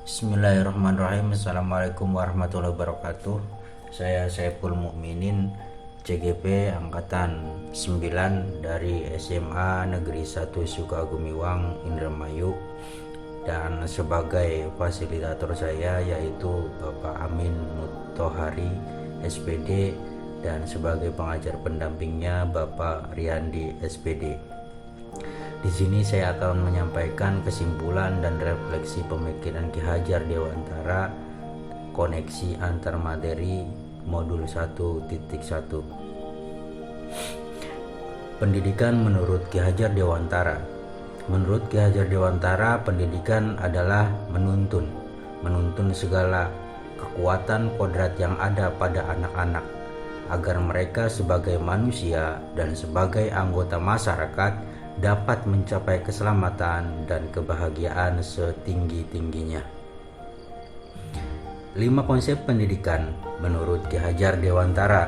Bismillahirrahmanirrahim. Assalamualaikum warahmatullahi wabarakatuh. Saya Saiful Mukminin, CGP angkatan 9 dari SMA Negeri 1 Sukagumiwang, Indramayu, dan sebagai fasilitator saya yaitu Bapak Amin Muttohari SPD, dan sebagai pengajar pendampingnya Bapak Riyandi SPD. Di sini saya akan menyampaikan kesimpulan dan refleksi pemikiran Ki Hajar Dewantara, koneksi antar materi modul 1.1. Pendidikan menurut Ki Hajar Dewantara. Menurut Ki Hajar Dewantara, pendidikan adalah menuntun segala kekuatan kodrat yang ada pada anak-anak agar mereka sebagai manusia dan sebagai anggota masyarakat dapat mencapai keselamatan dan kebahagiaan setinggi-tingginya. 5 konsep pendidikan menurut Ki Hajar Dewantara.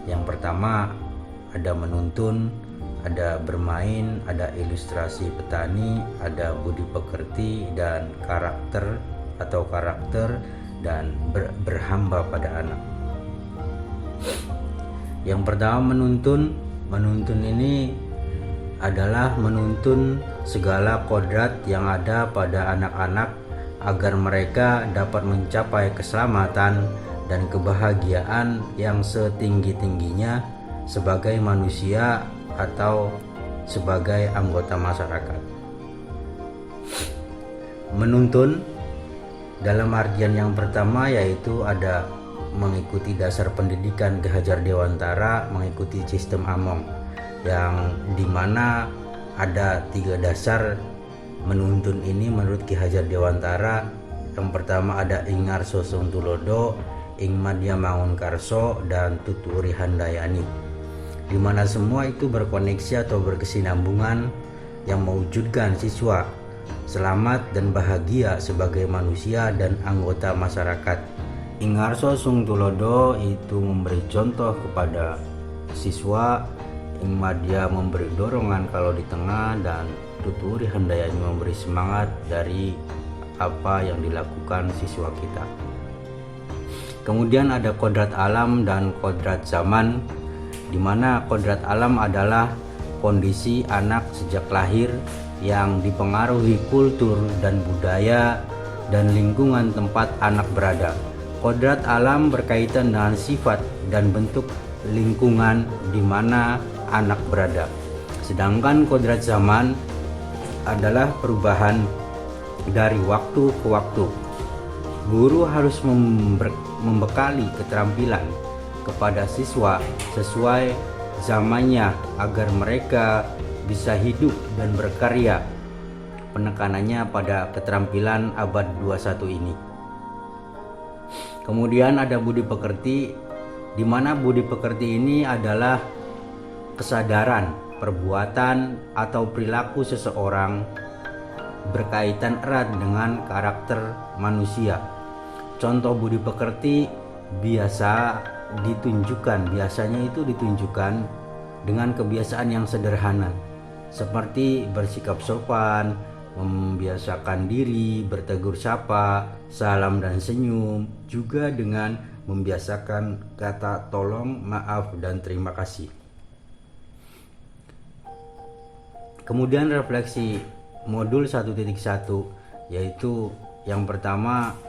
Yang pertama, ada menuntun, ada bermain, ada ilustrasi petani, ada budi pekerti, dan karakter, dan berhamba pada anak. Yang pertama, menuntun. Menuntun ini adalah menuntun segala kodrat yang ada pada anak-anak agar mereka dapat mencapai keselamatan dan kebahagiaan yang setinggi-tingginya sebagai manusia atau sebagai anggota masyarakat. Menuntun dalam artian yang pertama yaitu ada mengikuti dasar pendidikan Ki Hajar Dewantara, mengikuti sistem Among, yang dimana ada 3 dasar menuntun ini menurut Ki Hajar Dewantara. Yang pertama ada Ingar Sosong Tulodo, Ing Madya Mangunkarso, dan Tuturi Handayani, dimana semua itu berkoneksi atau berkesinambungan yang mewujudkan siswa selamat dan bahagia sebagai manusia dan anggota masyarakat. Ingarso Sung Tulodo itu memberi contoh kepada siswa, Ing Madya memberi dorongan kalau di tengah, dan Tuturi Handayani memberi semangat dari apa yang dilakukan siswa kita. Kemudian ada kodrat alam dan kodrat zaman, di mana kodrat alam adalah kondisi anak sejak lahir yang dipengaruhi kultur dan budaya dan lingkungan tempat anak berada. Kodrat alam berkaitan dengan sifat dan bentuk lingkungan di mana anak berada. Sedangkan kodrat zaman adalah perubahan dari waktu ke waktu. Guru harus membekali keterampilan kepada siswa sesuai zamannya agar mereka bisa hidup dan berkarya. Penekanannya pada keterampilan abad 21 ini. Kemudian ada budi pekerti, di mana budi pekerti ini adalah kesadaran, perbuatan, atau perilaku seseorang berkaitan erat dengan karakter manusia. Contoh budi pekerti biasanya itu ditunjukkan dengan kebiasaan yang sederhana, seperti bersikap sopan, membiasakan diri, bertegur sapa, salam dan senyum, juga dengan membiasakan kata tolong, maaf, dan terima kasih. Kemudian refleksi modul 1.1, yaitu yang pertama,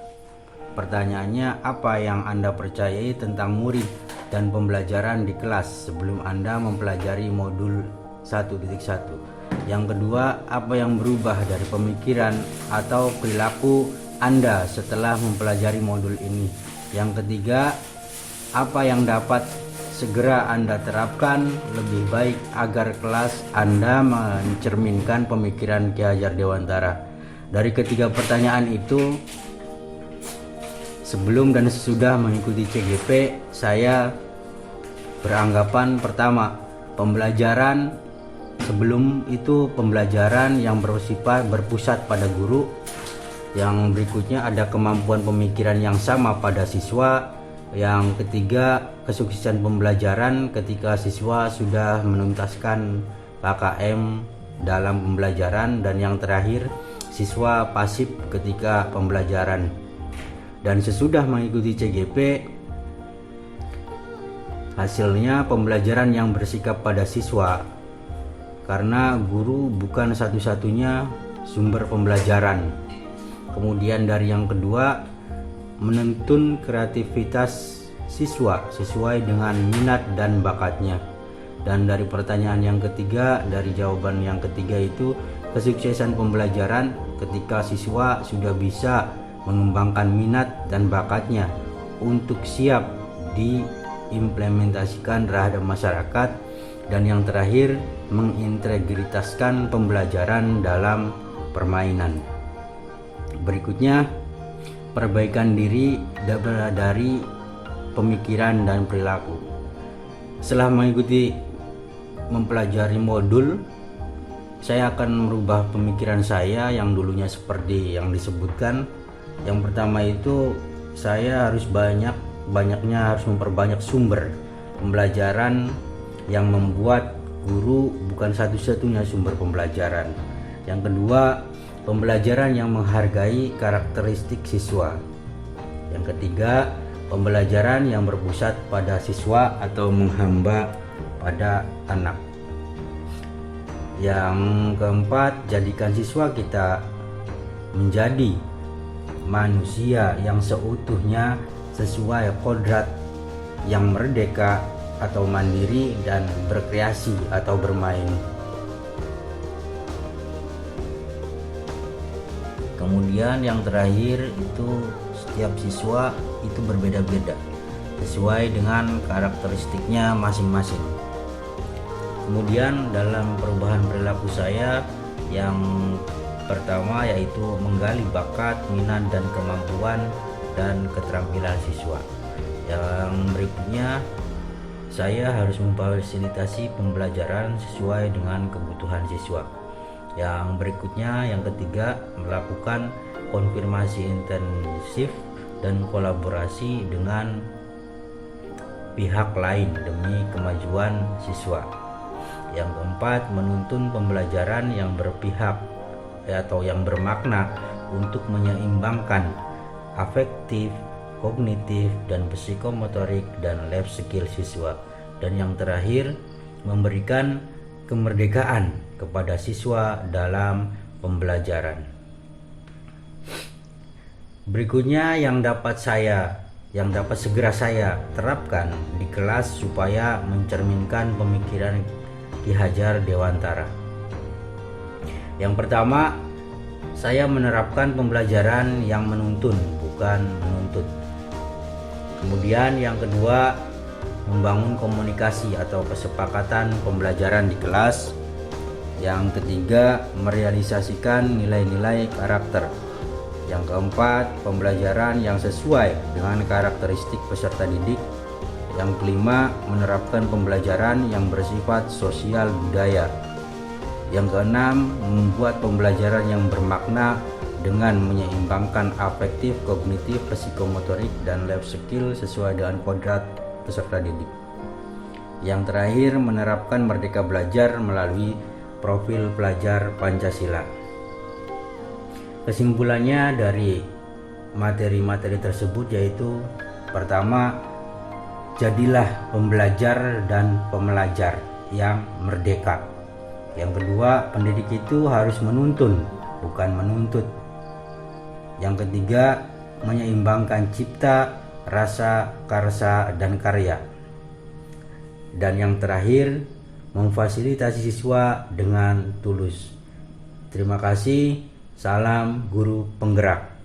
pertanyaannya, apa yang Anda percayai tentang murid dan pembelajaran di kelas sebelum Anda mempelajari modul 1.1? Yang kedua, apa yang berubah dari pemikiran atau perilaku Anda setelah mempelajari modul ini? Yang ketiga, apa yang dapat segera Anda terapkan lebih baik agar kelas Anda mencerminkan pemikiran Ki Hajar Dewantara? Dari ketiga pertanyaan itu, sebelum dan sesudah mengikuti CGP, saya beranggapan pertama, sebelum itu pembelajaran yang bersifat berpusat pada guru. Yang berikutnya ada kemampuan pemikiran yang sama pada siswa. Yang ketiga, kesuksesan pembelajaran ketika siswa sudah menuntaskan KKM dalam pembelajaran. Dan yang terakhir, siswa pasif ketika pembelajaran. Dan sesudah mengikuti CGP, hasilnya pembelajaran yang bersikap pada siswa, karena guru bukan satu-satunya sumber pembelajaran. Kemudian dari yang kedua, menuntun kreativitas siswa sesuai dengan minat dan bakatnya. Dan dari pertanyaan yang ketiga, dari jawaban yang ketiga itu, kesuksesan pembelajaran ketika siswa sudah bisa mengembangkan minat dan bakatnya untuk siap diimplementasikan terhadap masyarakat. Dan yang terakhir, mengintegritaskan pembelajaran dalam permainan. Berikutnya, perbaikan diri dari pemikiran dan perilaku. Setelah mempelajari modul, saya akan merubah pemikiran saya yang dulunya seperti yang disebutkan. Yang pertama itu, saya harus harus memperbanyak sumber pembelajaran yang membuat guru bukan satu-satunya sumber pembelajaran. Yang kedua, pembelajaran yang menghargai karakteristik siswa. Yang ketiga, pembelajaran yang berpusat pada siswa atau menghamba pada anak. Yang keempat, jadikan siswa kita menjadi manusia yang seutuhnya sesuai kodrat, yang merdeka atau mandiri dan berkreasi atau bermain. Kemudian yang terakhir itu, setiap siswa itu berbeda-beda sesuai dengan karakteristiknya masing-masing. Kemudian dalam perubahan perilaku saya, yang pertama yaitu menggali bakat, minat dan kemampuan dan keterampilan siswa. Yang berikutnya, saya harus memfasilitasi pembelajaran sesuai dengan kebutuhan siswa. Yang berikutnya, yang ketiga, melakukan konfirmasi intensif dan kolaborasi dengan pihak lain demi kemajuan siswa. Yang keempat, menuntun pembelajaran yang berpihak atau yang bermakna untuk menyeimbangkan afektif, kognitif, dan psikomotorik dan life skill siswa. Dan yang terakhir, memberikan kemerdekaan kepada siswa dalam pembelajaran. Berikutnya yang dapat segera saya terapkan di kelas supaya mencerminkan pemikiran Ki Hajar Dewantara. Yang pertama, saya menerapkan pembelajaran yang menuntun, bukan menuntut. Kemudian yang kedua, membangun komunikasi atau kesepakatan pembelajaran di kelas. Yang ketiga, merealisasikan nilai-nilai karakter. Yang keempat, pembelajaran yang sesuai dengan karakteristik peserta didik. Yang kelima, menerapkan pembelajaran yang bersifat sosial budaya. Yang keenam, membuat pembelajaran yang bermakna dengan menyeimbangkan afektif, kognitif, psikomotorik, dan life skill sesuai dengan kodrat peserta didik. Yang terakhir, menerapkan merdeka belajar melalui profil pelajar Pancasila. Kesimpulannya dari materi-materi tersebut yaitu, pertama, jadilah pembelajar dan pembelajar yang merdeka. Yang kedua, pendidik itu harus menuntun, bukan menuntut. Yang ketiga, menyeimbangkan cipta, rasa, karsa, dan karya. Dan yang terakhir, memfasilitasi siswa dengan tulus. Terima kasih. Salam guru penggerak.